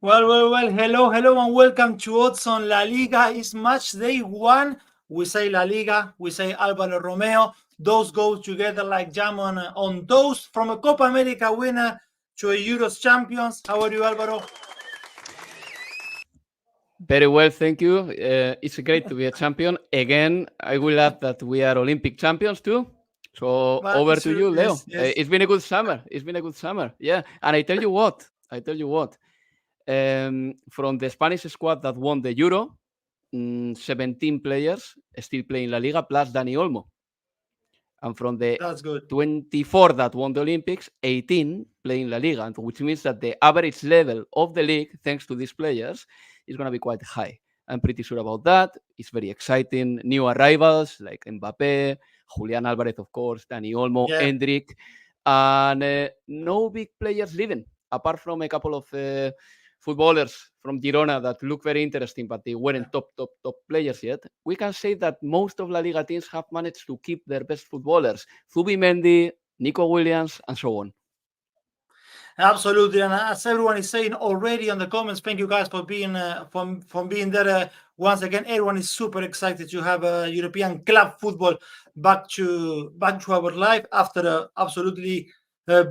Well. Hello, and welcome to Odds on La Liga. It's match day one. We say La Liga, we say Alvaro Romeo. Those go together like jam on toast. From a Copa America winner to a Euros champions. How are you, Alvaro? Very well, thank you. It's great to be a champion. Again, I will add that we are Olympic champions too. So Well, over to you, Leo. yes. It's been a good summer. It's been a good summer. Yeah. And I tell you what. From the Spanish squad that won the Euro, 17 players still playing La Liga plus Dani Olmo. And from the That's good. 24 that won the Olympics, 18 playing La Liga, which means that the average level of the league, thanks to these players, is going to be quite high. I'm pretty sure about that. It's very exciting. New arrivals like Mbappe, Julian Alvarez, of course, Dani Olmo, Yeah. Endrick, and no big players leaving, apart from a couple of footballers from Girona that look very interesting, but they weren't top players yet. We can say that most of La Liga teams have managed to keep their best footballers. Zubimendi, Nico Williams, and so on. Absolutely, and as everyone is saying already on the comments, thank you guys for being from being there. Once again, everyone is super excited to have European club football back to our life after a absolutely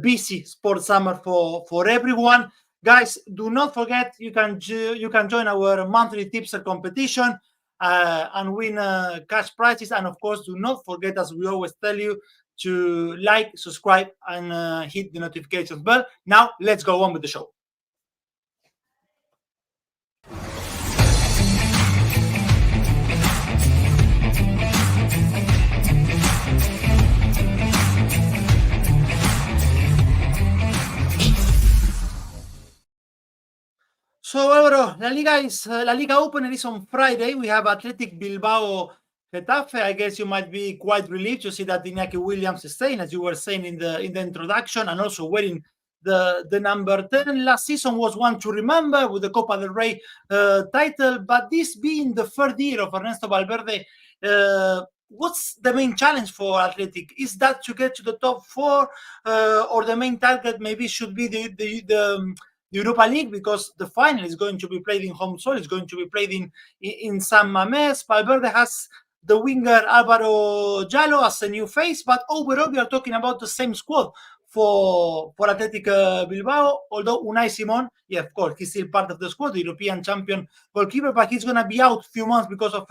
busy sports summer for everyone. Guys, do not forget you can join our monthly tipster competition and win cash prizes, and of course, do not forget, as we always tell you, to like, subscribe, and hit the notifications bell. Now, let's go on with the show. So, Alvaro, La Liga opener is on Friday. We have Athletic Bilbao Getafe. I guess you might be quite relieved to see that Iñaki Williams is staying, as you were saying in the introduction, and also wearing the number 10. Last season was one to remember with the Copa del Rey title, but this being the third year of Ernesto Valverde, what's the main challenge for Athletic? Is that to get to the top four, or the main target maybe should be the Europa League, because the final is going to be played in home soil, it's going to be played in San Mamés. Valverde has the winger Alvaro Jallo as a new face, but overall we are talking about the same squad for Athletic Bilbao, although Unai Simon, yeah, of course, he's still part of the squad, the European champion goalkeeper, but he's going to be out a few months because of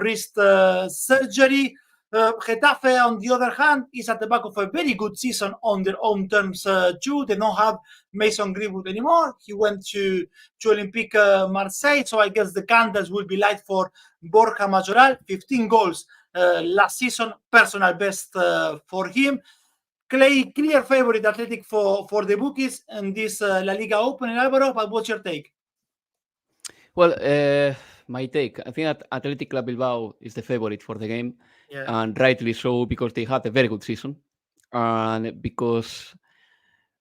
wrist surgery. Getafe, on the other hand, is at the back of a very good season on their own terms too. They don't have Mason Greenwood anymore. He went to Olympique Marseille, so I guess the candles will be light for Borja Majoral. 15 goals last season, personal best for him. Clear favorite Athletic for the bookies in this La Liga opening, Alvaro, but what's your take? Well, my take, I think that Athletic Club Bilbao is the favorite for the game, and rightly so, because they had a very good season, and because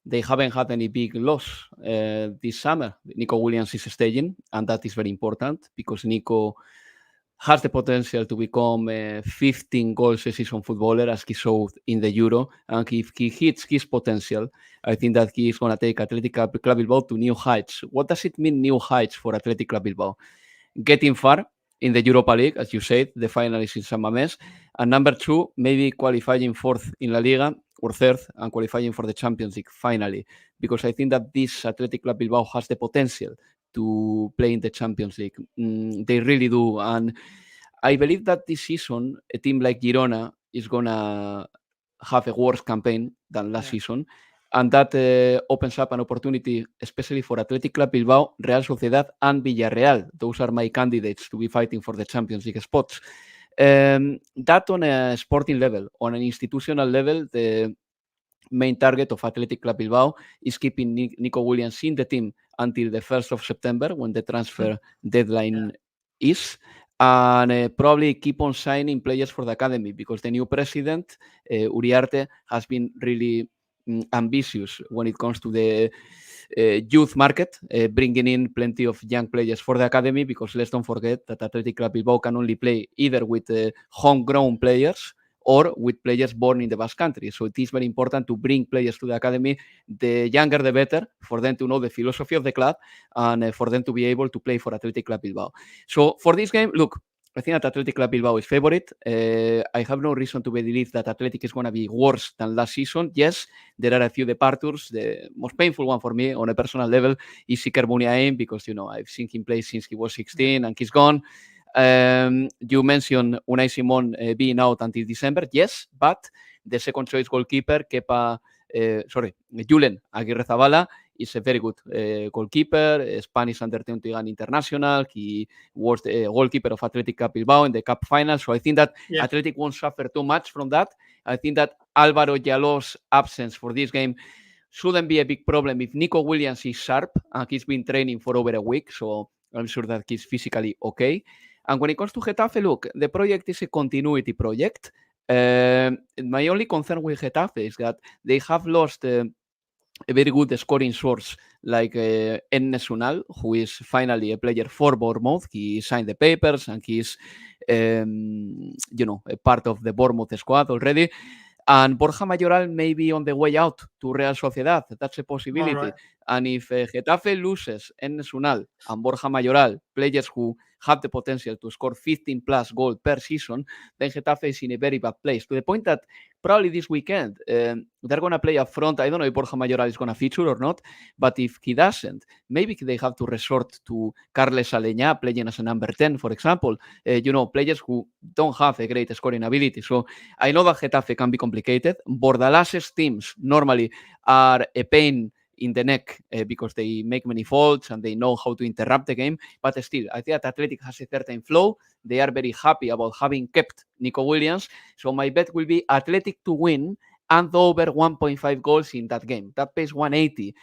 they haven't had any big loss this summer. Nico Williams is staying, and that is very important, because Nico has the potential to become a 15 goals a season footballer, as he showed in the Euro. And if he hits his potential, I think that he is going to take Athletic Club Bilbao to new heights. What does it mean, new heights, for Athletic Club Bilbao? Getting far in the Europa League, as you said, the final is in San Mamés. And number two, maybe qualifying fourth in La Liga, or third, and qualifying for the Champions League finally. Because I think that this Athletic Club Bilbao has the potential to play in the Champions League. They really do. And I believe that this season, a team like Girona is going to have a worse campaign than last season. And that opens up an opportunity, especially for Athletic Club Bilbao, Real Sociedad, and Villarreal. Those are my candidates to be fighting for the Champions League spots. That on a sporting level, on an institutional level, the main target of Athletic Club Bilbao is keeping Nico Williams in the team until the 1st of September, when the transfer deadline is, and probably keep on signing players for the academy, because the new president, Uriarte, has been really ambitious when it comes to the youth market, bringing in plenty of young players for the academy, because let's don't forget that Athletic Club Bilbao can only play either with homegrown players or with players born in the Basque Country. So it is very important to bring players to the academy. The younger, the better, for them to know the philosophy of the club and for them to be able to play for Athletic Club Bilbao. So for this game, look, I think that Athletic Club Bilbao is favorite. I have no reason to believe that Athletic is going to be worse than last season. Yes, there are a few departures. The most painful one for me on a personal level is 𝐬𝐭𝐭𝐻𝐿, because, I've seen him play since he was 16 and he's gone. You mentioned Unai Simon being out until December. Yes, but the second choice goalkeeper, Julen Aguirrezabala, is a very good goalkeeper, Spanish under-21 international. He was the goalkeeper of Athletic Club Bilbao in the cup final. So I think that Athletic won't suffer too much from that. I think that Alvaro 𝐬𝐿𝐽's absence for this game shouldn't be a big problem if Nico Williams is sharp and he's been training for over a week. So I'm sure that he's physically okay. And when it comes to Getafe, look, the project is a continuity project. My only concern with Getafe is that they have lost a very good scoring source like 𝐿𝐵 Unal, who is finally a player for Bournemouth. He signed the papers and he's, a part of the Bournemouth squad already. And Borja Mayoral may be on the way out to Real Sociedad. That's a possibility. Right. And if Getafe loses 𝐿𝐵 Unal and Borja Mayoral, players who have the potential to score 15 plus goals per season, then Getafe is in a very bad place, to the point that probably this weekend they're going to play up front. I don't know if Borja Mayoral is going to feature or not, but if he doesn't, maybe they have to resort to Carles Aleñá playing as a number 10, for example. Players who don't have a great scoring ability. So I know that Getafe can be complicated. Bordalases teams normally are a pain in the neck because they make many faults and they know how to interrupt the game. But still, I think that Athletic has a certain flow. They are very happy about having kept Nico Williams. So my bet will be Athletic to win and over 1.5 goals in that game. That pays 180.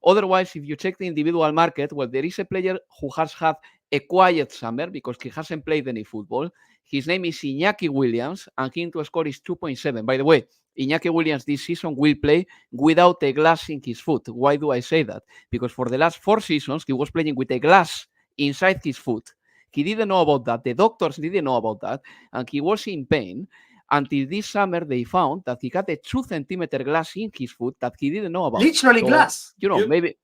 Otherwise, if you check the individual market, well, there is a player who has had a quiet summer because he hasn't played any football. His name is Iñaki Williams, and him to score is 2.7. By the way, Iñaki Williams this season will play without a glass in his foot. Why do I say that? Because for the last 4 seasons, he was playing with a glass inside his foot. He didn't know about that. The doctors didn't know about that, and he was in pain until this summer they found that he had a 2-centimeter glass in his foot that he didn't know about. Literally glass. Maybe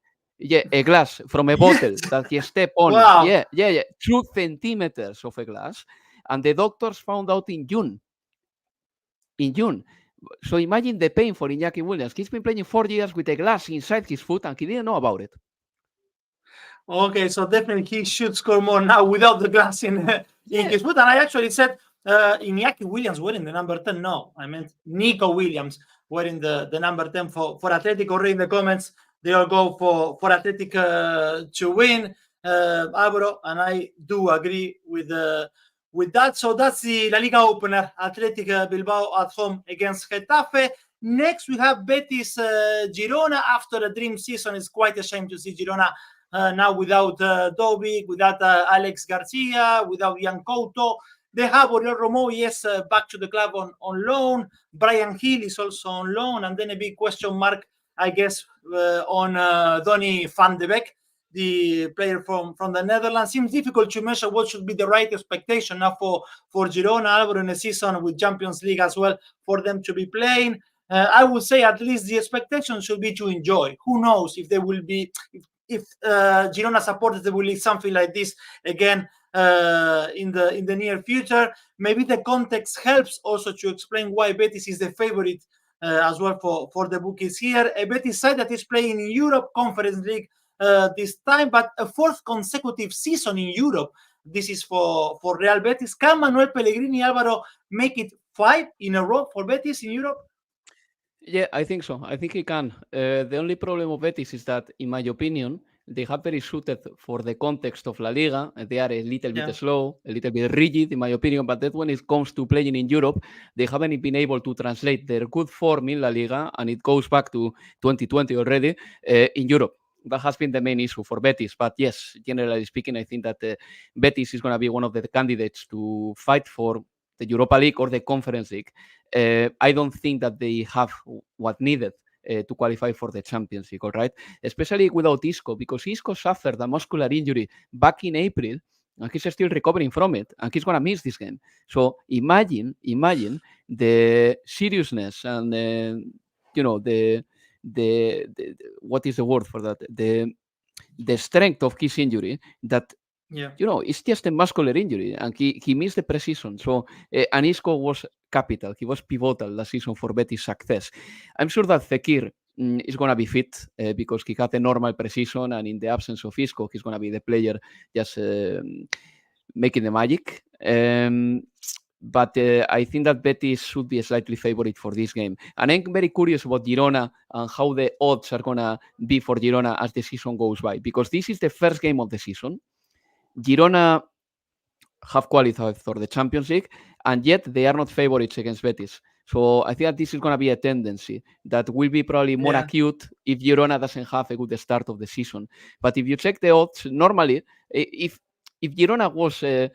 a glass from a bottle that he stepped on. Wow. 2 centimeters of a glass. And the doctors found out in June. So imagine the pain for Iñaki Williams. He's been playing 4 years with a glass inside his foot and he didn't know about it. Okay, so definitely he should score more now without the glass in his foot. And I actually said Iñaki Williams wearing the number 10. No, I meant Nico Williams wearing the number 10 for Athletic. Already in the comments, they all go for Athletic to win. Alvaro, and I do agree with that. So that's the La Liga opener, Athletic Bilbao at home against Getafe. Next, we have Betis Girona. After a dream season, it's quite a shame to see Girona now without Dobi, without Alex Garcia, without 𝐜𝐭𝐴. They have Alvaro Romeo, yes, back to the club on loan. Bryan Gil is also on loan. And then a big question mark, I guess, on Donny van de Beek, the player from the Netherlands. Seems difficult to measure what should be the right expectation now for Girona, Alvaro, in a season with Champions League as well, for them to be playing. I would say at least the expectation should be to enjoy. Who knows if they will be, if Girona supporters, they will lead something like this again in the near future. Maybe the context helps also to explain why Betis is the favorite as well for the bookies here. A Betis side that is playing in Europe Conference League this time, but a 4th consecutive season in Europe. This is for Real Betis. Can Manuel Pellegrini, Alvaro, make it 5 in a row for Betis in Europe? Yeah, I think so. I think he can. The only problem of Betis is that, in my opinion, they have very suited for the context of La Liga. They are a little bit slow, a little bit rigid, in my opinion. But that when it comes to playing in Europe, they haven't been able to translate their good form in La Liga, and it goes back to 2020 already, in Europe. That has been the main issue for Betis. But yes, generally speaking, I think that Betis is going to be one of the candidates to fight for the Europa League or the Conference League. I don't think that they have what needed to qualify for the Champions League, all right? Especially without 𝐿𝐴, because 𝐿𝐴 suffered a muscular injury back in April, and he's still recovering from it, and he's gonna miss this game. So imagine the seriousness and the what is the word for that? The strength of his injury that it's just a muscular injury, and he missed the preseason. So and Isco was capital. He was pivotal last season for Betis' success. I'm sure that Fekir is going to be fit because he had a normal preseason, and in the absence of Isco, he's going to be the player just making the magic. But I think that Betis should be a slightly favorite for this game. And I'm very curious about Girona and how the odds are going to be for Girona as the season goes by, because this is the first game of the season. Girona have qualified for the Champions League, and yet they are not favorites against Betis. So I think that this is going to be a tendency that will be probably more acute if Girona doesn't have a good start of the season. But if you check the odds, normally, if Girona was a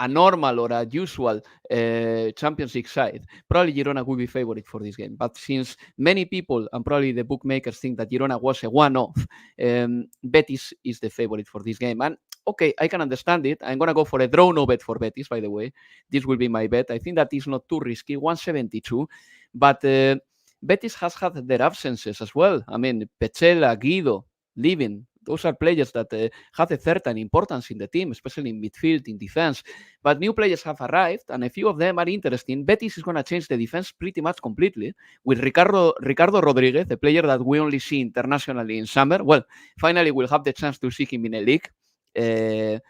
normal or a usual Champions League side, probably Girona will be favorite for this game. But since many people and probably the bookmakers think that Girona was a one-off, Betis is the favorite for this game. And okay, I can understand it. I'm going to go for a draw no bet for Betis, by the way. This will be my bet. I think that is not too risky, 172. But Betis has had their absences as well. I mean, Petzela, Guido, leaving. Those are players that have a certain importance in the team, especially in midfield, in defense. But new players have arrived, and a few of them are interesting. Betis is going to change the defense pretty much completely with Ricardo Rodriguez, the player that we only see internationally in summer. Well, finally, we'll have the chance to see him in a league. The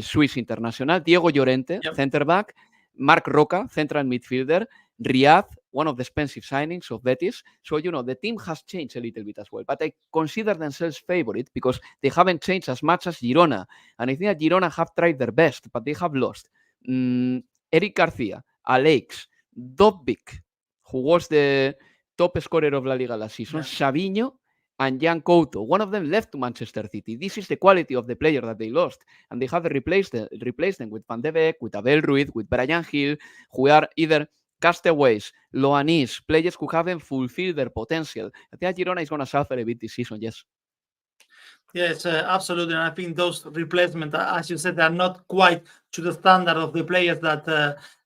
Swiss international. Diego Llorente, center back. Marc Roca, central midfielder. Riyad, one of the expensive signings of Betis. So, the team has changed a little bit as well. But I consider themselves favorite because they haven't changed as much as Girona. And I think that Girona have tried their best, but they have lost. Eric Garcia, Alex, Dobbik, who was the top scorer of La Liga last season, Savinho, and 𝐬𝐭𝐴. One of them left to Manchester City. This is the quality of the player that they lost. And they have replaced them with Van de Beek, with Abel Ruiz, with Brian Hill, who are either castaways, Loanese, players who haven't fulfilled their potential. I think Girona is going to suffer a bit this season, yes. Yes, absolutely. And I think those replacements, as you said, are not quite to the standard of the players that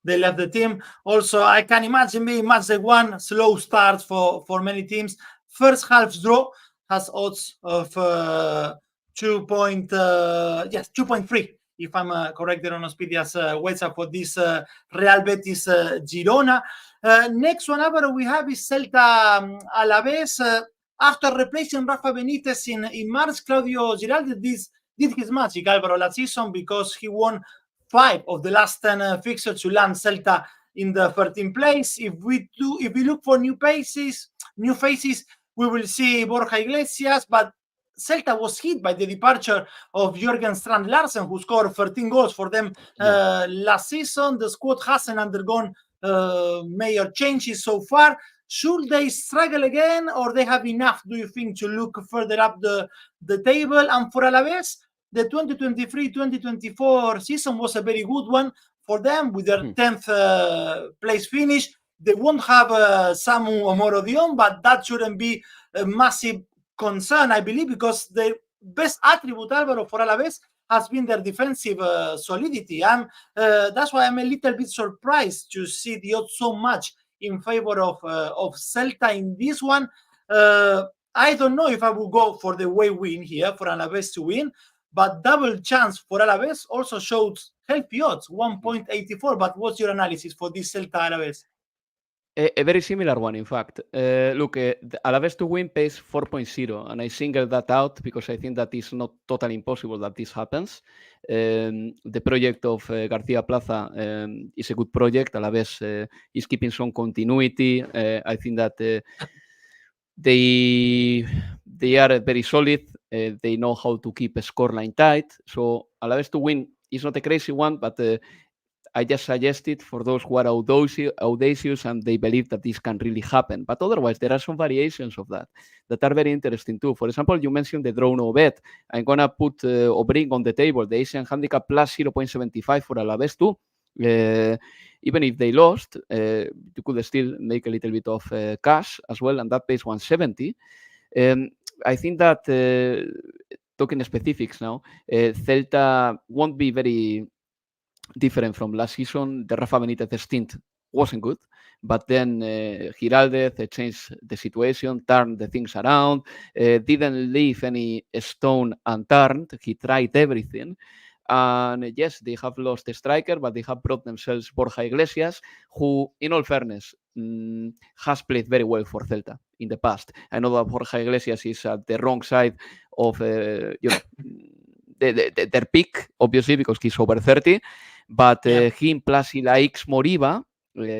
they left the team. Also, I can imagine being Matchday 1, slow starts for many teams. First half draw has odds of 2.3. If I'm correct there on Oddspedia's website for this Real Betis Girona. Next one, Alvaro, we have is Celta Alaves. After replacing Rafa Benitez in March, Claudio Giraldi did his magic, Alvaro, last season because he won 5 of the last 10 fixtures to land Celta in the 13th place. If we look for new faces, we will see Borja Iglesias, but Celta was hit by the departure of Jürgen Strand Larsen, who scored 13 goals for them last season. The squad hasn't undergone major changes so far. Should they struggle again, or they have enough, do you think, to look further up the table? And for Alaves, the 2023-2024 season was a very good one for them with their 10th place finish. They won't have Samu Omorodion, but that shouldn't be a massive concern, I believe, because the best attribute, Alvaro, for Alaves has been their defensive solidity. That's why I'm a little bit surprised to see the odds so much in favor of Celta in this one. I don't know if I will go for the way win here for Alaves to win, but double chance for Alaves also shows healthy odds, 1.84. But what's your analysis for this Celta Alaves? A very similar one, in fact. Look, Alaves to win pays 4.0, and I singled that out because I think that it's not totally impossible that this happens. The project of García Plaza is a good project. Alaves is keeping some continuity. I think that they are very solid. They know how to keep a scoreline tight. So Alaves to win is not a crazy one, but I just suggested for those who are audacious and they believe that this can really happen. But otherwise, there are some variations of that are very interesting too. For example, you mentioned the draw no bet. I'm going to put or bring on the table the Asian handicap plus 0.75 for Alaves too. Even if they lost, you could still make a little bit of cash as well, and that pays 170. I think that talking specifics now, Celta won't be very different from last season. The Rafa Benitez stint wasn't good, but then 𝐜𝐵 changed the situation, turned the things around, didn't leave any stone unturned. He tried everything. And yes, they have lost a striker, but they have brought themselves Borja Iglesias, who, in all fairness, has played very well for Celta in the past. I know that Borja Iglesias is at the wrong side of, their peak, obviously, because he's over 30. But him plus 𝐬𝐭𝐚𝐲,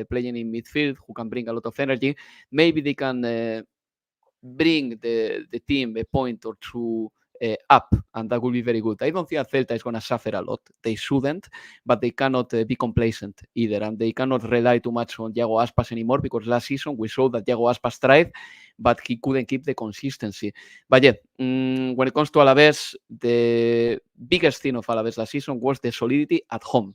playing in midfield, who can bring a lot of energy, maybe they can bring the team a point or two up, and that will be very good. I don't think that Celta is going to suffer a lot. They shouldn't, but they cannot be complacent either, and they cannot rely too much on 𝐿𝐭𝐴 Aspas anymore, because last season we saw that 𝐿𝐭𝐴 Aspas tried, but he couldn't keep the consistency. But yeah, when it comes to Alaves, the biggest thing of Alaves last season was the solidity at home.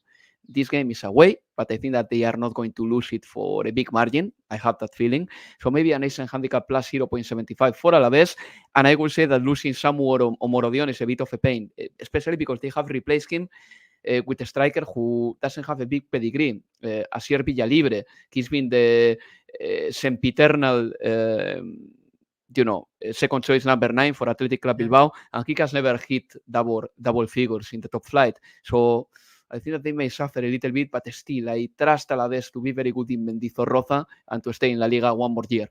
This game is away, but I think that they are not going to lose it for a big margin. I have that feeling. So maybe an Asian handicap plus 0.75 for Alaves. And I will say that losing Samu Omorodion is a bit of a pain, especially because they have replaced him with a striker who doesn't have a big pedigree, Asier Villalibre. He's been the sempiternal second choice number 9 for Athletic Club Bilbao, and he has never hit double figures in the top flight. So I think that they may suffer a little bit, but still, I trust Alaves to be very good in Mendizorroza and to stay in La Liga one more year.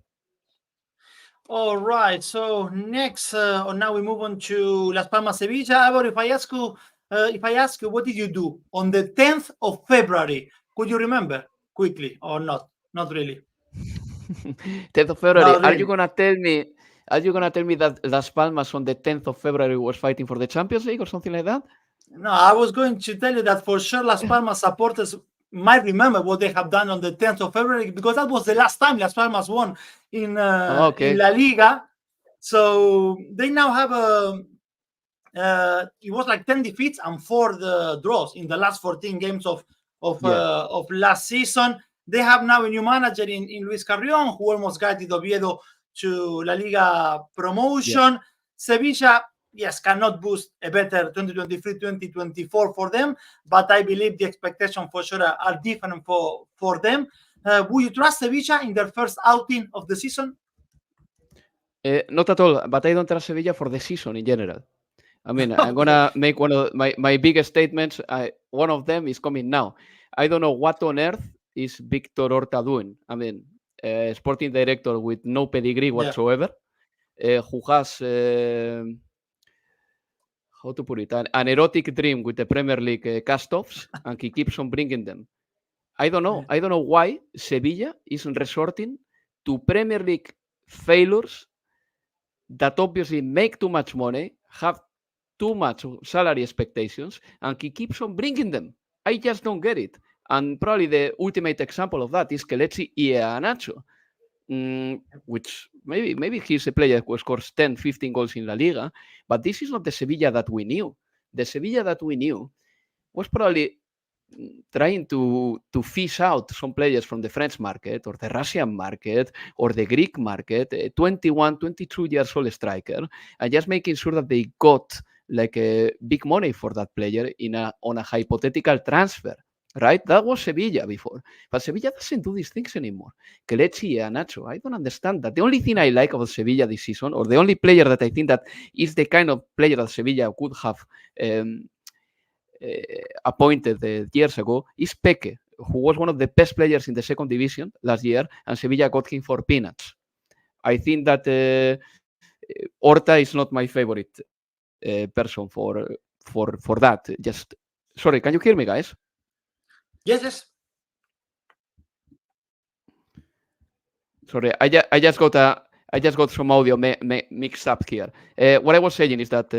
All right. So next, now we move on to Las Palmas Sevilla. Alvaro, if I ask you, what did you do on the 10th of February? Could you remember quickly or not? Not really. 10th of February. Are you gonna tell me? Are you gonna tell me that Las Palmas on the 10th of February was fighting for the Champions League or something like that? No, I was going to tell you that for sure Las Palmas supporters might remember what they have done on the 10th of February, because that was the last time Las Palmas won in La Liga. So they now have it was like 10 defeats and 4 the draws in the last 14 games of last season. They have now a new manager in Luis Carrion, who almost guided Oviedo to La Liga promotion. Sevilla, yes, cannot boost a better 2023-2024 for them, but I believe the expectations for sure are different for them. Would you trust Sevilla in their first outing of the season? Not at all, but I don't trust Sevilla for the season in general. I mean, I'm going to make one of my biggest statements. One of them is coming now. I don't know what on earth is Victor Horta doing. I mean, sporting director with no pedigree whatsoever, who has... how to put it, an erotic dream with the Premier League cast-offs, and he keeps on bringing them. I don't know. I don't know why Sevilla is resorting to Premier League failures that obviously make too much money, have too much salary expectations, and he keeps on bringing them. I just don't get it. And probably the ultimate example of that is 𝐿𝐭𝐴𝐻𝐿 y Iheanacho, which maybe he's a player who scores 10, 15 goals in La Liga, but this is not the Sevilla that we knew. The Sevilla that we knew was probably trying to fish out some players from the French market or the Russian market or the Greek market, 21, 22 years old striker, and just making sure that they got like a big money for that player on a hypothetical transfer. Right? That was Sevilla before. But Sevilla doesn't do these things anymore. 𝐿𝐿 y Iheanacho, I don't understand that. The only thing I like about Sevilla this season, or the only player that I think that is the kind of player that Sevilla could have appointed years ago, is Peque, who was one of the best players in the second division last year, and Sevilla got him for peanuts. I think that Horta is not my favorite person for that. Just sorry, can you hear me, guys? Yes. Sorry, I just got some audio mixed up here. What I was saying is that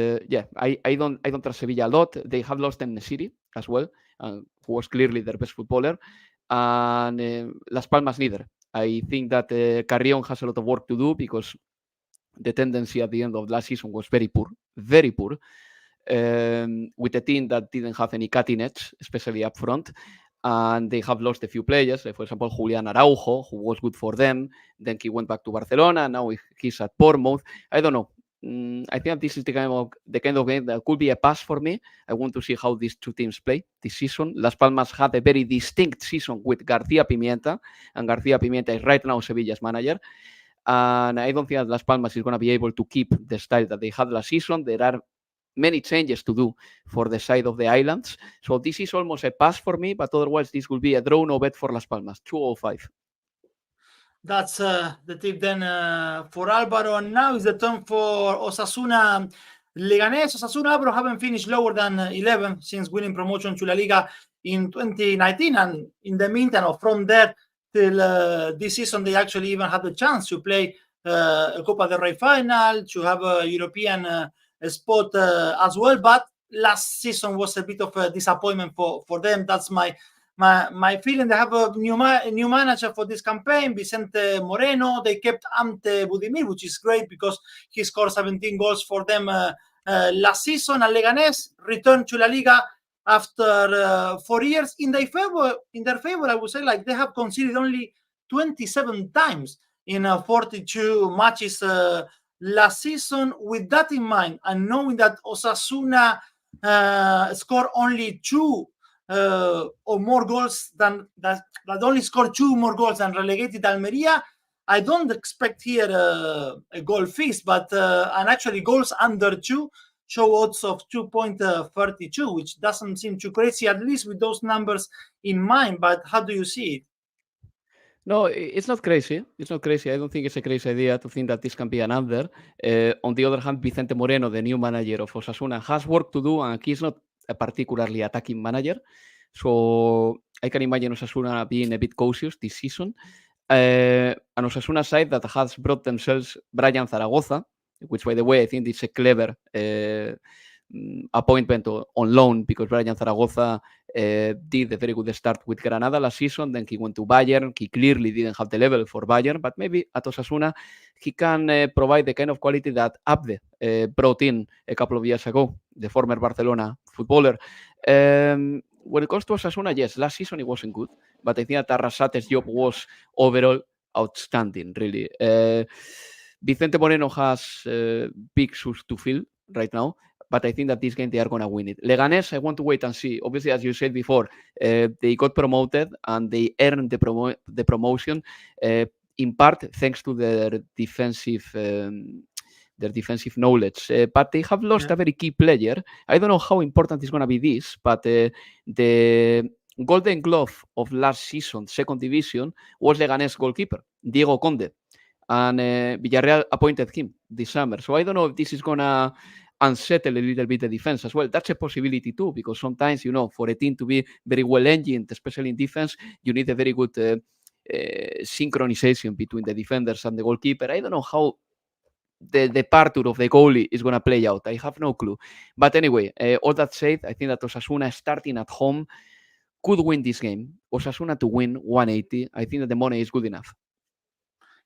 I don't trust Sevilla a lot. They have lost En-Nesyri as well, who was clearly their best footballer, and Las Palmas neither. I think that Carrion has a lot of work to do, because the tendency at the end of last season was very poor, with a team that didn't have any cutting edge, especially up front. And they have lost a few players. For example, Julián Araujo, who was good for them. Then he went back to Barcelona. Now he's at Bournemouth. I don't know. I think this is the kind of game that could be a pass for me. I want to see how these two teams play this season. Las Palmas had a very distinct season with García Pimienta, and García Pimienta is right now Sevilla's manager. And I don't think that Las Palmas is going to be able to keep the style that they had last season. There are many changes to do for the side of the islands. So this is almost a pass for me, but otherwise this will be a draw no bet for Las Palmas, 205. That's the tip then for Alvaro. And now is the turn for Osasuna Leganes. Osasuna, Alvaro, haven't finished lower than 11 since winning promotion to La Liga in 2019. And in the meantime, from there till this season, they actually even had the chance to play a Copa del Rey final, to have a European spot as well. But last season was a bit of a disappointment for them. That's my feeling. They have a new manager for this campaign, Vicente Moreno. They kept Ante Budimir, which is great because he scored 17 goals for them last season. And Leganes returned to La Liga after 4 years. In their favor, I would say, like, they have conceded only 27 times in 42 matches last season. With that in mind, and knowing that Osasuna scored only two or more goals than that only scored 2 more goals than relegated Almeria, I don't expect here a goal feast, but and actually goals under 2 show odds of 2.32, which doesn't seem too crazy, at least with those numbers in mind. But how do you see it? No, it's not crazy. It's not crazy. I don't think it's a crazy idea to think that this can be an under. On the other hand, Vicente Moreno, the new manager of Osasuna, has work to do, and he's not a particularly attacking manager. So I can imagine Osasuna being a bit cautious this season. An Osasuna side that has brought themselves Brian Zaragoza, which, by the way, I think it's a clever appointment on loan, because Brian Zaragoza did a very good start with Granada last season. Then he went to Bayern. He clearly didn't have the level for Bayern, but maybe at Osasuna he can provide the kind of quality that Abde brought in a couple of years ago, the former Barcelona footballer. When it comes to Osasuna, yes, last season it wasn't good, but I think that Arrasate's job was overall outstanding, really. Vicente Moreno has big shoes to fill right now, but I think that this game they are going to win it. Leganes, I want to wait and see. Obviously, as you said before, they got promoted and they earned the promotion in part thanks to their defensive knowledge. But they have lost a very key player. I don't know how important it's going to be this, but the Golden Glove of last season, second division, was Leganes goalkeeper, Diego Conde. And Villarreal appointed him this summer. So I don't know if this is going to unsettle a little bit the defense as well. That's a possibility too, because sometimes, for a team to be very well engined, especially in defense, you need a very good synchronization between the defenders and the goalkeeper. I don't know how the departure of the goalie is going to play out. I have no clue. But anyway, all that said, I think that Osasuna starting at home could win this game. Osasuna to win 180. I think that the money is good enough.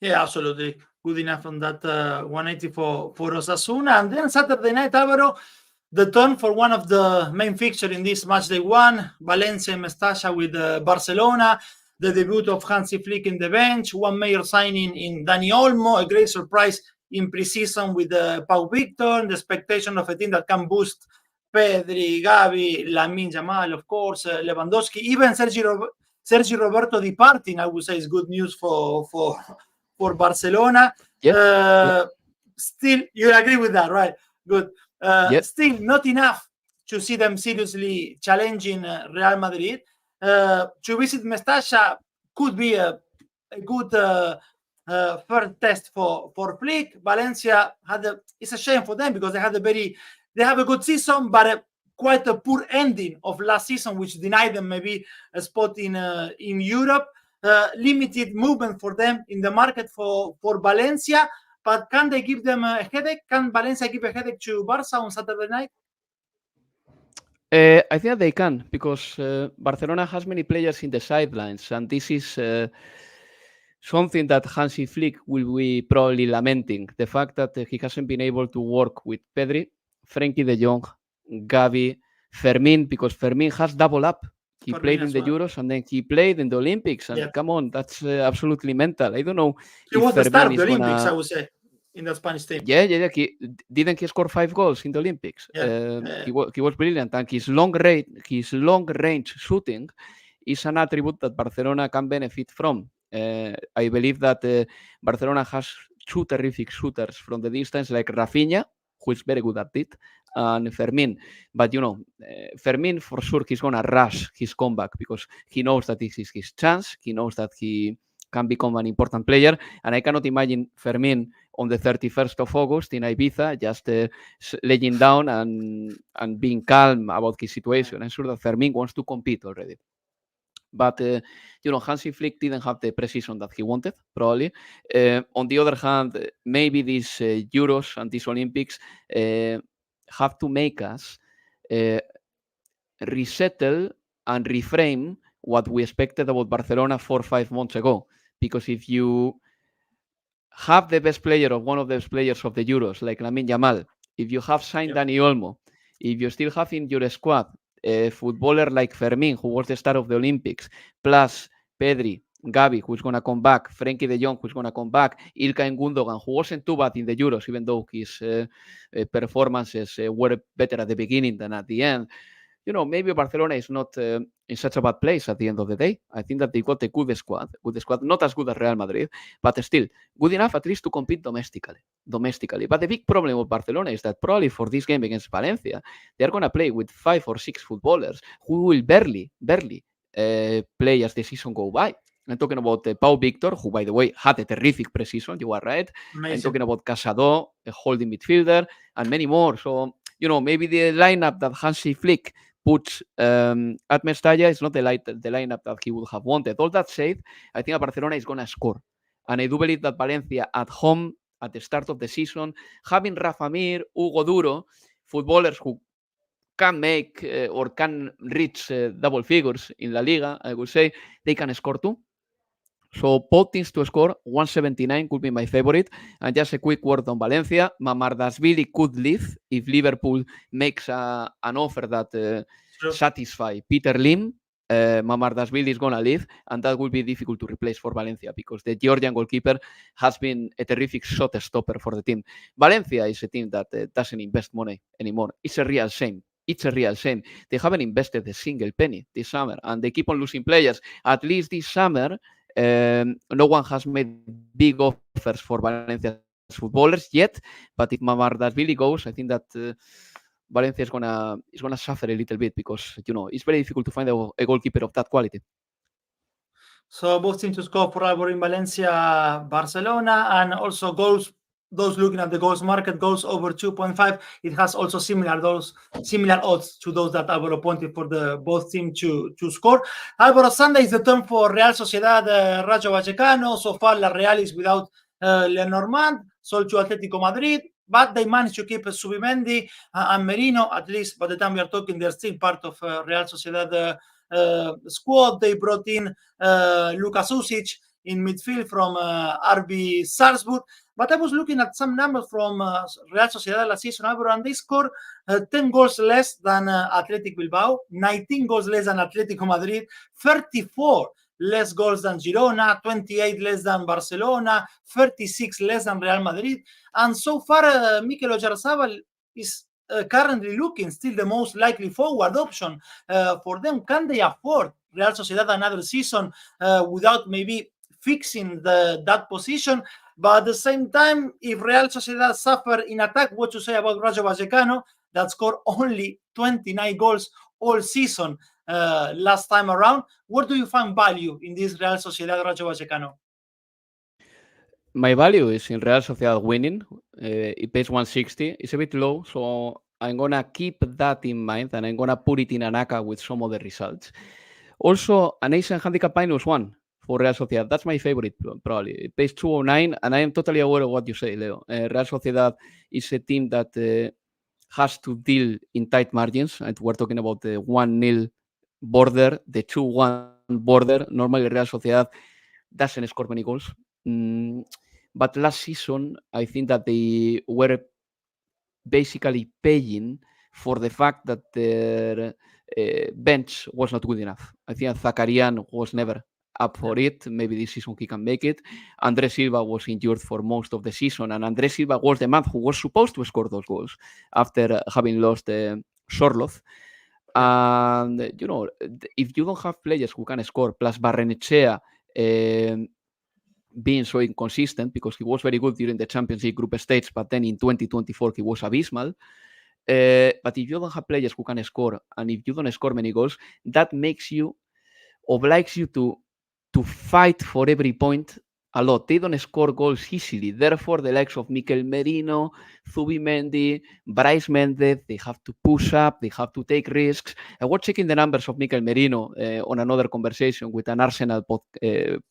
Yeah, absolutely. Good enough on that 180 for Osasuna. And then Saturday night, Alvaro, the turn for one of the main fixtures in this match day one, Valencia and Mestalla with Barcelona, the debut of Hansi Flick in the bench, one major signing in Dani Olmo, a great surprise in preseason with Pau Victor, the expectation of a team that can boost Pedri, Gavi, Lamine Yamal, of course, Lewandowski, even Sergi Roberto departing, I would say, is good news for Barcelona. Yeah. Still, you agree with that, right? Good. Yeah. Still not enough to see them seriously challenging Real Madrid. To visit Mestalla could be a good first test for Flick. Valencia it's a shame for them because they have a good season, but quite a poor ending of last season, which denied them maybe a spot in Europe. Limited movement for them in the market for Valencia, but can they give them a headache? Can Valencia give a headache to Barca on Saturday night? I think they can, because Barcelona has many players in the sidelines, and this is something that Hansi Flick will be probably lamenting. The fact that he hasn't been able to work with Pedri, Frenkie de Jong, Gavi, Fermin, because Fermin has double up. He played in the Euros and then he played in the Olympics. And come on, that's absolutely mental. I don't know. He was the star of the Olympics, I would say. in the Spanish team. Yeah. Didn't he score 5 goals in the Olympics? He was brilliant, and his long range shooting is an attribute that Barcelona can benefit from. I believe that Barcelona has two terrific shooters from the distance, like Rafinha, who is very good at it, and Fermin. But Fermin, for sure, he's gonna rush his comeback because he knows that this is his chance. He knows that he can become an important player, and I cannot imagine Fermin on the 31st of August in Ibiza, just laying down and being calm about his situation. I'm sure that Fermin wants to compete already. But, Hansi Flick didn't have the precision that he wanted, probably. On the other hand, maybe these Euros and these Olympics have to make us resettle and reframe what we expected about Barcelona 4 or 5 months ago. Because if you have the best player of one of the best players of the Euros, like Lamine Yamal, if you have signed Dani Olmo, if you still have in your squad a footballer like Fermin, who was the star of the Olympics, plus Pedri, Gavi, who's going to come back, Frenkie de Jong, who's going to come back, 𝐿𝐭𝐴 Gundogan, who wasn't too bad in the Euros, even though his performances were better at the beginning than at the end. Maybe Barcelona is not in such a bad place at the end of the day. I think that they got a good squad, not as good as Real Madrid, but still good enough at least to compete domestically. But the big problem with Barcelona is that probably for this game against Valencia, they are going to play with 5 or 6 footballers who will barely play as the season go by. I'm talking about Pau Victor, who, by the way, had a terrific pre-season. You are right. Amazing. I'm talking about 𝐜𝐿𝐴𝐧𝐧𝐞𝐿, a holding midfielder, and many more. So, maybe the lineup that Hansi Flick puts at Mestalla is not the lineup that he would have wanted. All that said, I think Barcelona is going to score. And I do believe that Valencia at home, at the start of the season, having Rafa Mir, Hugo Duro, footballers who can make or can reach double figures in La Liga, I would say, they can score too. So both teams to score, 179 could be my favorite. And just a quick word on Valencia. Mamardashvili could leave if Liverpool makes an offer that satisfies Peter Lim. Mamardashvili is going to leave, and that will be difficult to replace for Valencia because the Georgian goalkeeper has been a terrific shot stopper for the team. Valencia is a team that doesn't invest money anymore. It's a real shame. They haven't invested a single penny this summer, and they keep on losing players. At least this summer, no one has made big offers for Valencia's footballers yet, but if Mamardashvili goes, I think that Valencia is gonna suffer a little bit because it's very difficult to find a goalkeeper of that quality. So both teams to score for Alvaro in Valencia, Barcelona, and also goals. Those looking at the goals market, goals over 2.5, it has also similar odds to those that Alvaro pointed for the both teams to score. Alvaro, Sunday is the turn for Real Sociedad, Rayo Vallecano. So far, La Real is without Lenormand, sold to Atletico Madrid, but they managed to keep Subimendi and Merino, at least by the time we are talking, they're still part of Real Sociedad squad. They brought in 𝐬𝐭𝐴𝐧𝐧𝐞𝐜 in midfield from RB Salzburg. But I was looking at some numbers from Real Sociedad last season, and they scored 10 goals less than Athletic Bilbao, 19 goals less than Atletico Madrid, 34 less goals than Girona, 28 less than Barcelona, 36 less than Real Madrid. And so far, Mikel Oyarzabal is currently looking still the most likely forward option for them. Can they afford Real Sociedad another season without maybe fixing that position? But at the same time, if Real Sociedad suffer in attack, what to say about Rayo Vallecano that scored only 29 goals all season last time around? Where do you find value in this Real Sociedad Rayo Vallecano? My value is in Real Sociedad winning. It pays 160. It's a bit low, so I'm going to keep that in mind, and I'm going to put it in an ACCA with some other results. Also, an Asian handicap -1 for Real Sociedad. That's my favorite, probably. It pays 209, and I am totally aware of what you say, Leo. Real Sociedad is a team that has to deal in tight margins. And we're talking about the 1-0 border, the 2-1 border. Normally, Real Sociedad doesn't score many goals. But last season, I think that they were basically paying for the fact that their bench was not good enough. I think Zakarian was never up for it. Maybe this season he can make it. Andrés Silva was injured for most of the season, and Andrés Silva was the man who was supposed to score those goals after having lost Sorloth. And, if you don't have players who can score, plus Barrenechea being so inconsistent, because he was very good during the Champions League group stage, but then in 2024 he was abysmal. But if you don't have players who can score, and if you don't score many goals, that obliges you to fight for every point a lot. They don't score goals easily. Therefore, the likes of Mikel Merino, Zubimendi, Brais Mendez, they have to push up, they have to take risks. I was checking the numbers of Mikel Merino on another conversation with an Arsenal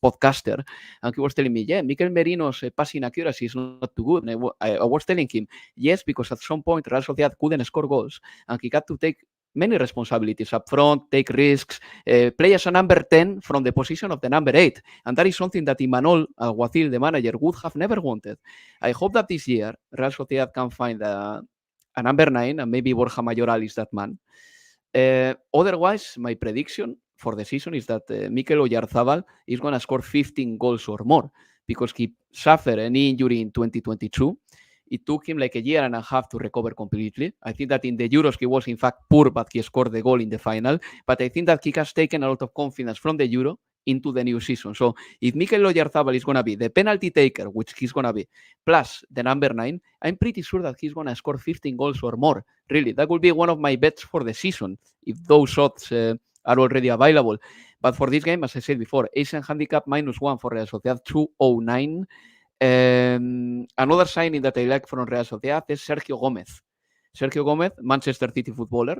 podcaster, and he was telling me, Mikel Merino's passing accuracy is not too good. And I was telling him, yes, because at some point Real Sociedad couldn't score goals, and he got to take many responsibilities up front, take risks, play as a number 10 from the position of the number 8. And that is something that Imanol Alguacil, the manager, would have never wanted. I hope that this year Real Sociedad can find a number 9, and maybe Borja Mayoral is that man. Otherwise, my prediction for the season is that Mikel Oyarzabal is going to score 15 goals or more, because he suffered an injury in 2022. It took him like a year and a half to recover completely. I think that in the Euros he was in fact poor, but he scored the goal in the final. But I think that he has taken a lot of confidence from the Euro into the new season. So if Mikel Oyarzabal is going to be the penalty taker, which he's going to be, plus the number 9, I'm pretty sure that he's going to score 15 goals or more. Really, that will be one of my bets for the season, if those odds are already available. But for this game, as I said before, Asian handicap -1 for Real Sociedad, 209. Another signing that I like from Real Sociedad is 𝐬𝐭𝐭'𝐬. 𝐬𝐭𝐭𝐭'𝐬, Manchester City footballer.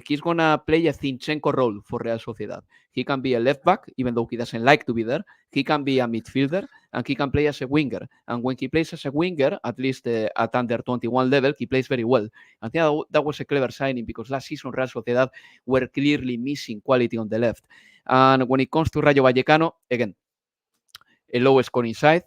He's going to play a 𝐶INCHENKO role for Real Sociedad. He can be a left back, even though he doesn't like to be there. He can be a midfielder, and he can play as a winger. And when he plays as a winger, at least at under 21 level, he plays very well. I think that was a clever signing, because last season Real Sociedad were clearly missing quality on the left. And when it comes to Rayo Vallecano, again, a low scoring side,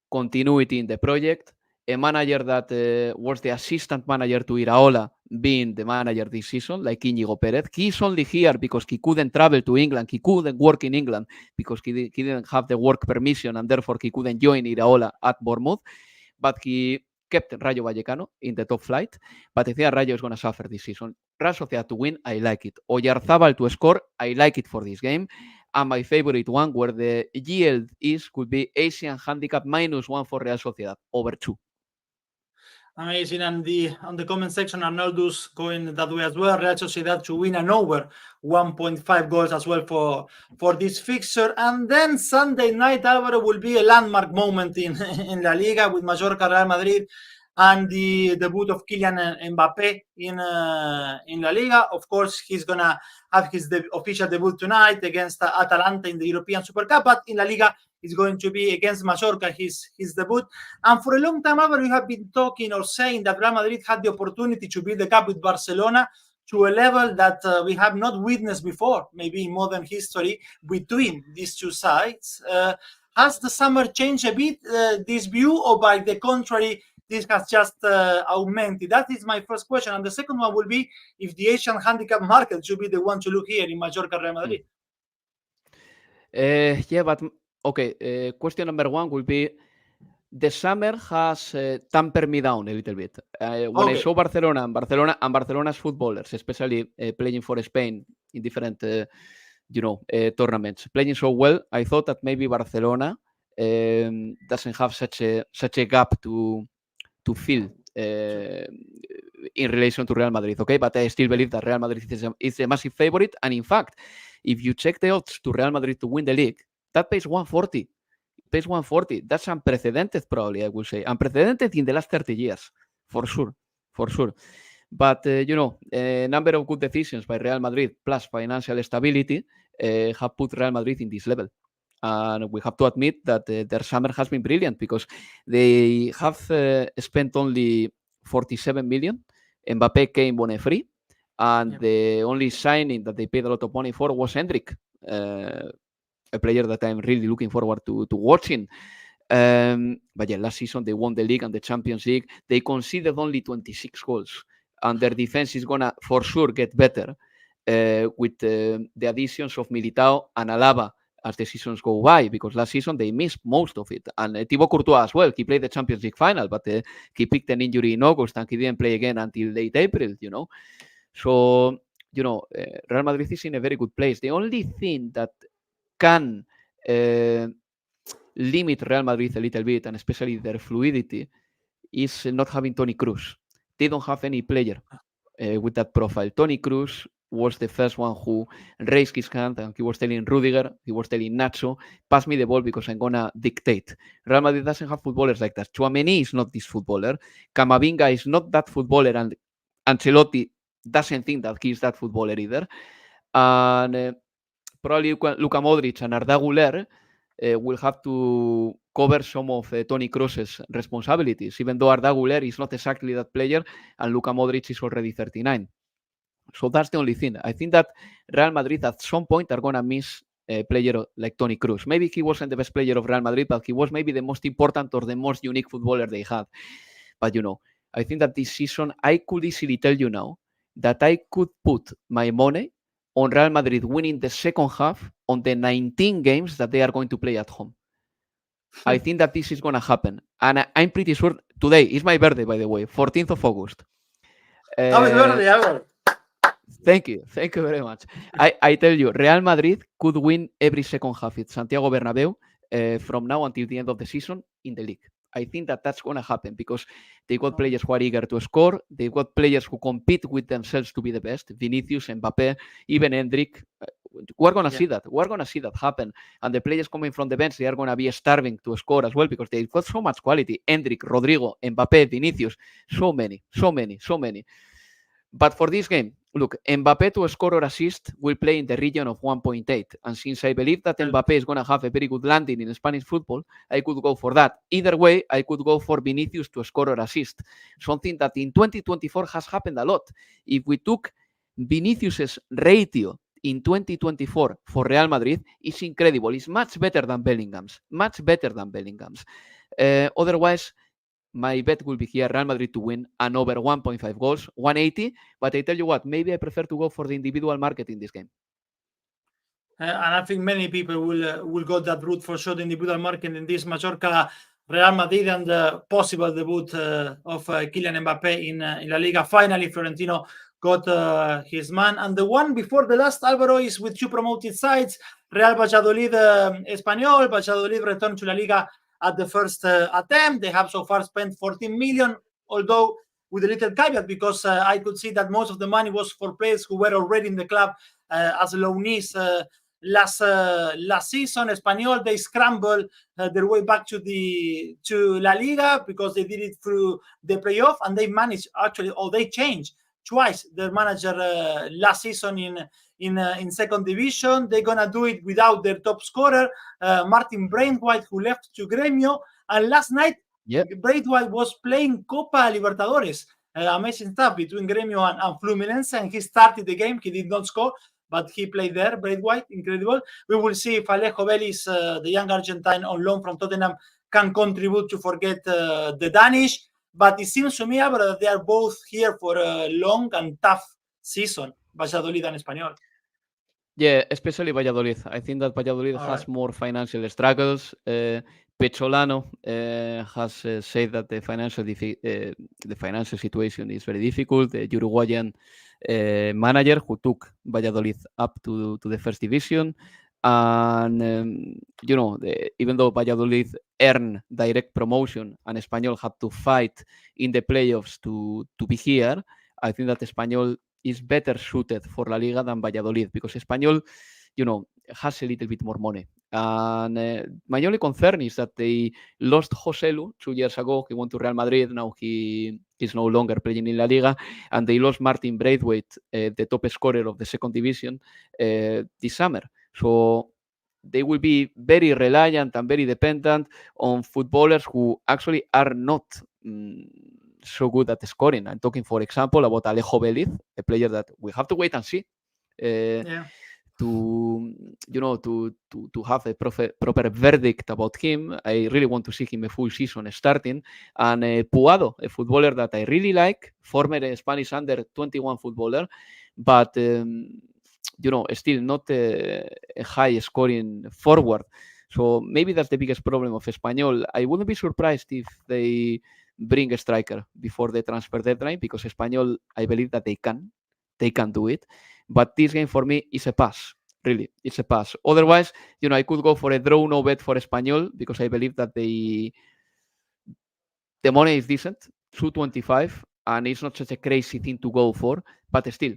continuity in the project, a manager that was the assistant manager to Iraola being the manager this season, like Íñigo Pérez. He's only here because he couldn't travel to England. He couldn't work in England because he didn't have the work permission, and therefore he couldn't join Iraola at Bournemouth. But he kept Rayo Vallecano in the top flight. But I think Rayo is going to suffer this season. Real Sociedad to win, I like it. Oyarzabal to score, I like it for this game. And my favorite one, where the yield could be Asian handicap -1 for Real Sociedad, over 2. Amazing. And on the comment section, Arnoldus going that way as well. Real Sociedad to win and over 1.5 goals as well for this fixture. And then Sunday night, Alvaro, will be a landmark moment in La Liga with Mallorca, Real Madrid, and the debut of Kylian Mbappé in La Liga. Of course, he's going to have his official debut tonight against Atalanta in the European Super Cup, but in La Liga, it's going to be against Mallorca, his debut. And for a long time, Alvaro, we have been talking or saying that Real Madrid had the opportunity to build the gap with Barcelona to a level that we have not witnessed before, maybe in modern history, between these two sides. Has the summer changed a bit this view, or by the contrary, this has just augmented? That is my first question. And the second one will be if the Asian handicap market should be the one to look here in Mallorca, Real Madrid. But okay, question number 1 will be, the summer has tampered me down a little bit. When I saw Barcelona and Barcelona's footballers, especially playing for Spain in different tournaments, playing so well, I thought that maybe Barcelona doesn't have such a gap to fill in relation to Real Madrid. Okay, but I still believe that Real Madrid is a massive favorite. And in fact, if you check the odds to Real Madrid to win the league, that pays 140. That's unprecedented, probably, I would say. Unprecedented in the last 30 years, for sure. But, a number of good decisions by Real Madrid plus financial stability have put Real Madrid in this level. And we have to admit that their summer has been brilliant, because they have spent only 47 million. Mbappé came on a free. And the only signing that they paid a lot of money for was Hendrik, a player that I'm really looking forward to watching. But last season they won the league and the Champions League. They conceded only 26 goals, and their defense is gonna for sure get better with the additions of Militao and Alaba as the seasons go by, because last season they missed most of it. And Thibaut Courtois as well, he played the Champions League final, but he picked an injury in August and he didn't play again until late April, So, Real Madrid is in a very good place. The only thing that can limit Real Madrid a little bit, and especially their fluidity, is not having Toni Kroos. They don't have any player with that profile. Toni Kroos was the first one who raised his hand and he was telling Rudiger, he was telling Nacho, pass me the ball because I'm going to dictate. Real Madrid doesn't have footballers like that. Tchouaméni is not this footballer. Camavinga is not that footballer, and Ancelotti doesn't think that he's that footballer either. And probably Luka Modric and Arda Güler will have to cover some of Toni Kroos's responsibilities, even though Arda Güler is not exactly that player and Luka Modric is already 39. So that's the only thing. I think that Real Madrid at some point are going to miss a player like Toni Kroos. Maybe he wasn't the best player of Real Madrid, but he was maybe the most important or the most unique footballer they had. But, I think that this season, I could easily tell you now that I could put my money on Real Madrid winning the second half on the 19 games that they are going to play at home. I think that this is going to happen. And I'm pretty sure today is my birthday, by the way, 14th of August. Happy birthday, Albert. Thank you very much. I tell you, Real Madrid could win every second half at Santiago Bernabeu from now until the end of the season in the league. I think that that's going to happen because they've got players who are eager to score. They've got players who compete with themselves to be the best. Vinicius, Mbappe, even Endrick. We're going to see that. We're going to see that happen. And the players coming from the bench, they are going to be starving to score as well because they've got so much quality. Endrick, Rodrigo, Mbappe, Vinicius. So many. But for this game, look, Mbappe to score or assist will play in the region of 1.8. And since I believe that Mbappe is going to have a very good landing in Spanish football, I could go for that. Either way, I could go for Vinicius to score or assist. Something that in 2024 has happened a lot. If we took Vinicius's ratio in 2024 for Real Madrid, it's incredible. It's much better than Bellingham's. Otherwise, my bet will be here, Real Madrid to win and over 1.5 goals, 180. But I tell you what, maybe I prefer to go for the individual market in this game. And I think many people will go that route for sure, the individual market in this Mallorca, Real Madrid, and the possible debut of Kylian Mbappe in La Liga. Finally, Florentino got his man. And the one before the last, Alvaro, is with two promoted sides, Real Valladolid, Espanyol. Valladolid returned to La Liga at the first attempt. They have so far spent 14 million, although with a little caveat, because I could see that most of the money was for players who were already in the club as loanees last season. Espanyol, they scrambled their way back to La Liga because they did it through the playoff, and they managed they changed twice their manager last season in second division. They're gonna do it without their top scorer, Martin Braithwaite, who left to Gremio, and last night Braithwaite was playing Copa Libertadores. Amazing stuff between Gremio and Fluminense, and he started the game. He did not score, but he played there. Braithwaite, incredible. We will see if 𝐬𝐭𝐴, the young Argentine on loan from Tottenham, can contribute to forget the Danish. But it seems to me, Álvaro, that they are both here for a long and tough season, Valladolid and Espanyol. Yeah, especially Valladolid. I think that Valladolid has more financial struggles. Pecholano has said that the financial situation is very difficult. The Uruguayan manager who took Valladolid up to the first division. And, even though Valladolid earned direct promotion and Espanyol had to fight in the playoffs to be here, I think that Espanyol is better suited for La Liga than Valladolid because Espanyol, has a little bit more money. And my only concern is that they lost 𝐜𝐭𝐴𝐧𝐧𝐞𝐿 2 years ago. He went to Real Madrid. Now he is no longer playing in La Liga. And they lost Martin Braithwaite, the top scorer of the second division, this summer. So they will be very reliant and very dependent on footballers who actually are not so good at scoring. I'm talking, for example, about 𝐬𝐭𝐴𝐧𝐬𝐿, a player that we have to wait and see to have a proper verdict about him. I really want to see him a full season starting. And Puado, a footballer that I really like, former Spanish under-21 footballer, but still not a high scoring forward. So maybe that's the biggest problem of Espanyol. I wouldn't be surprised if they bring a striker before the transfer deadline, because Espanyol, I believe that they can do it. But this game for me is a pass. Really, it's a pass. Otherwise, I could go for a draw no bet for Espanyol, because I believe that the money is decent, 225, and it's not such a crazy thing to go for. But still,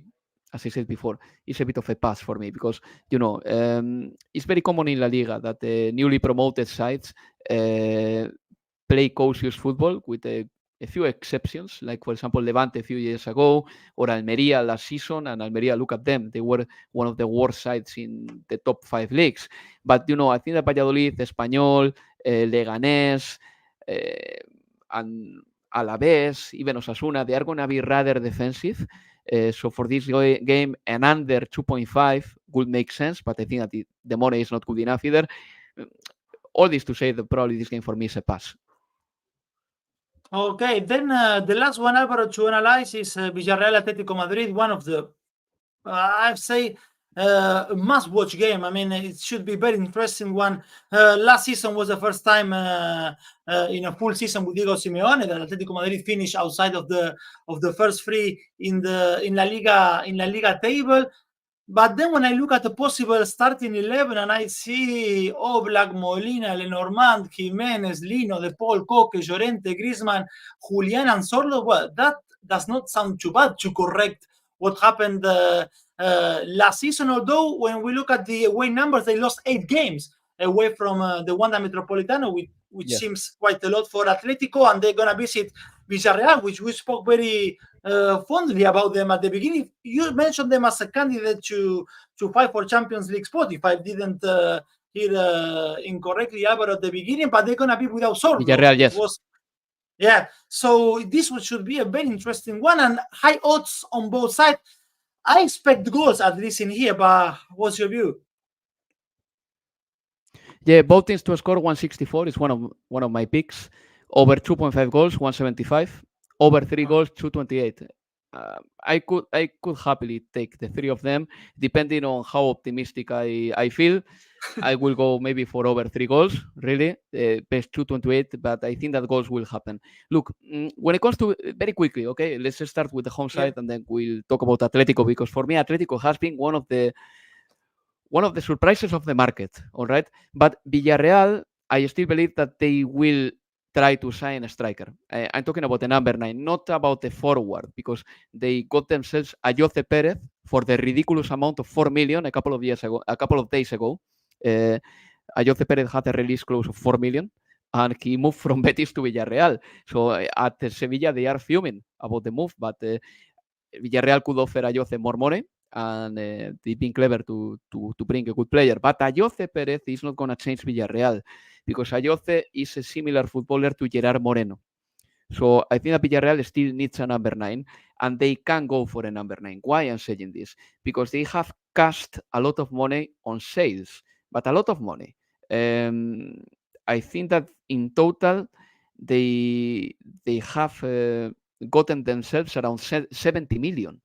as I said before, it's a bit of a pass for me, because it's very common in La Liga that the newly promoted sides play cautious football, with a few exceptions, like for example Levante a few years ago, or Almeria last season. And Almeria, look at them, they were one of the worst sides in the top 5 leagues. But I think that Valladolid, Espanyol, Leganes, and Alaves, even Osasuna, they are going to be rather defensive. So for this game, an under 2.5 would make sense, but I think that the money is not good enough either. All this to say that probably this game for me is a pass. Okay, then the last one, Alvaro, to analyze is Villarreal Atletico Madrid, one of the, I'd say, must-watch game. I mean, it should be very interesting one. Last season was the first time in a full season with Diego Simeone that Atletico Madrid finished outside of the first three in La Liga table. But then when I look at the possible starting 11 and I see Oblak, Molina, Lenormand, Jimenez, Lino, De Paul, Coque, Llorente, Griezmann, Julian, and Sordo, well, that does not sound too bad to correct what happened last season. Although when we look at the away numbers, they lost 8 games away from the Wanda Metropolitano, which seems quite a lot for Atletico, and they're going to visit Villarreal, which we spoke very fondly about them at the beginning. You mentioned them as a candidate to fight for Champions League spot, if I didn't hear incorrectly, Alvaro, at the beginning, but they're going to be without Sordo. Villarreal, yes. So this should be a very interesting one, and high odds on both sides. I expect goals at least in here, but what's your view? Yeah, both teams to score 164 is one of my picks. Over 2.5 goals, 175. Over 3 goals, 228. I could happily take the 3 of them, depending on how optimistic I feel. I will go maybe for over 3 goals, really, best 228, but I think that goals will happen. Look, when it comes to, very quickly, okay, let's just start with the home side, and then we'll talk about Atletico, because for me, Atletico has been one of the surprises of the market, all right? But Villarreal, I still believe that they will try to sign a striker. I'm talking about the number 9, not about the forward, because they got themselves 𝐬𝐭𝐴 Pérez for the ridiculous amount of 4 million a couple of days ago. 𝐬𝐭𝐴 Pérez had a release clause of 4 million, and he moved from Betis to Villarreal. So at Sevilla, they are fuming about the move, but Villarreal could offer 𝐬𝐴 more money, and they've been clever to bring a good player. But 𝐬𝐴 Pérez is not going to change Villarreal, because 𝐬𝐴 is a similar footballer to Gerard Moreno. So I think that Villarreal still needs a number 9, and they can go for a number 9. Why I'm saying this? Because they have cashed a lot of money on sales, but a lot of money. I think that in total they have gotten themselves around 70 million.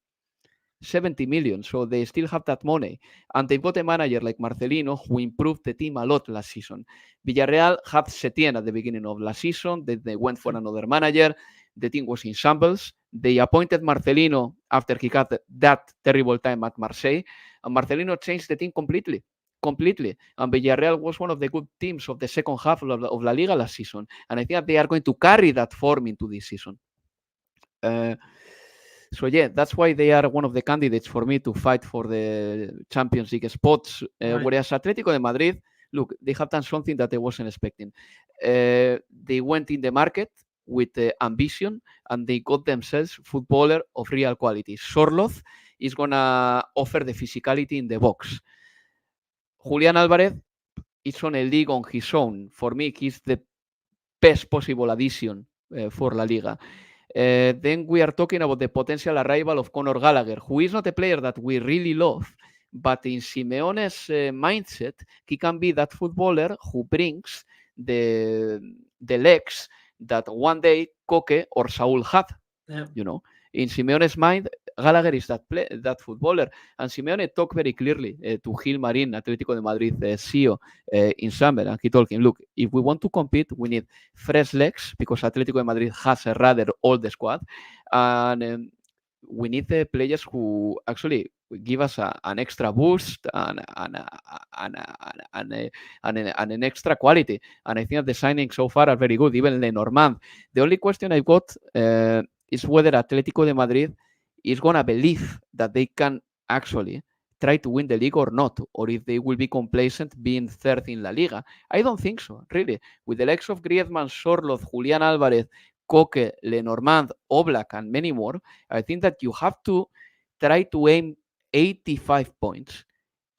70 million, so they still have that money, and they've got a manager like Marcelino who improved the team a lot last season. Villarreal had Setien at the beginning of last season, then they went for another manager, the team was in shambles, they appointed Marcelino after he got that terrible time at Marseille, and Marcelino changed the team completely, and Villarreal was one of the good teams of the second half of La Liga last season, and I think that they are going to carry that form into this season. So yeah, that's why they are one of the candidates for me to fight for the Champions League spots. Right. Whereas Atletico de Madrid, look, they have done something that I wasn't expecting. They went in the market with ambition, and they got themselves footballer of real quality. Sorloth is going to offer the physicality in the box. Julian Alvarez is on a league on his own. For me, he's the best possible addition for La Liga. Then we are talking about the potential arrival of Conor Gallagher, who is not a player that we really love, but in Simeone's mindset, he can be that footballer who brings the legs that one day 𝐿𝐭𝐭𝐝 or Saúl had. Yeah. in Simeone's mind, Gallagher is that footballer. And Simeone talked very clearly to Gil Marín, Atletico de Madrid CEO, in summer, and he told him, look, if we want to compete, we need fresh legs, because Atletico de Madrid has a rather old squad, and we need the players who actually give us an extra boost and an extra quality. And I think that the signings so far are very good, even Lenormand. The only question I've got is whether Atletico de Madrid is going to believe that they can actually try to win the league or not, or if they will be complacent being third in La Liga. I don't think so, really. With the likes of Griezmann, Sorloth, Julián Álvarez, 𝐿𝐭𝐤𝐿, Lenormand, Oblak, and many more, I think that you have to try to aim 85 points.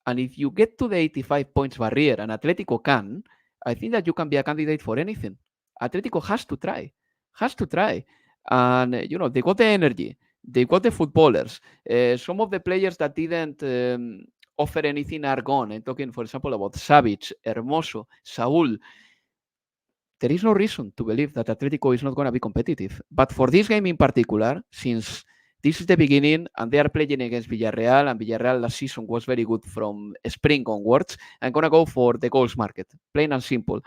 And if you get to the 85 points barrier and Atletico can, I think that you can be a candidate for anything. Atletico has to try. And, they got the energy. They got the footballers. Some of the players that didn't offer anything are gone. I'm talking, for example, about Savic, Hermoso, Saúl. There is no reason to believe that Atletico is not going to be competitive. But for this game in particular, since this is the beginning and they are playing against Villarreal, and Villarreal last season was very good from spring onwards, I'm going to go for the goals market, plain and simple.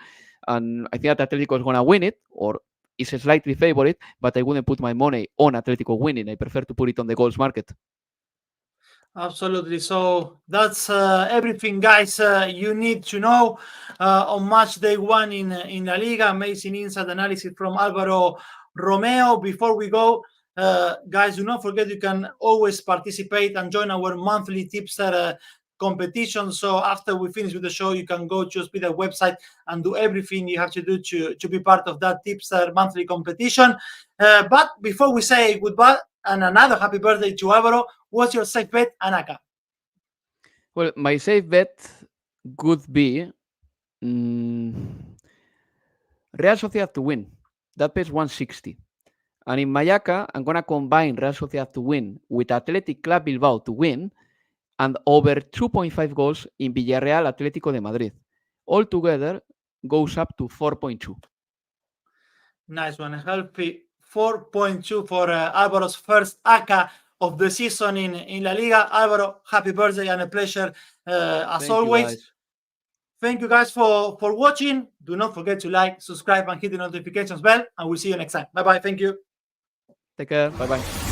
And I think that Atletico is going to win it, or is a slightly favorite, but I wouldn't put my money on Atletico winning. I prefer to put it on the goals market. Absolutely. So that's everything, guys, you need to know on match day 1 in La Liga. Amazing inside analysis from Alvaro Romeo. Before we go, guys, do not forget you can always participate and join our monthly tipster competition. So after we finish with the show, you can go to the website and do everything you have to do to be part of that tipster monthly competition. But before we say goodbye and another happy birthday to Alvaro, what's your safe bet and ACCA? Well, my safe bet could be Real Sociedad to win. That pays 160. And in my ACCA, I'm going to combine Real Sociedad to win with Athletic Club Bilbao to win and over 2.5 goals in Villarreal Atlético de Madrid. Altogether goes up to 4.2. Nice one. A healthy 4.2 for Alvaro's first ACCA of the season in La Liga. Alvaro, happy birthday and a pleasure as always. Thank you guys for watching. Do not forget to like, subscribe, and hit the notifications bell, and we'll see you next time. Bye-bye. Thank you. Take care. Bye-bye.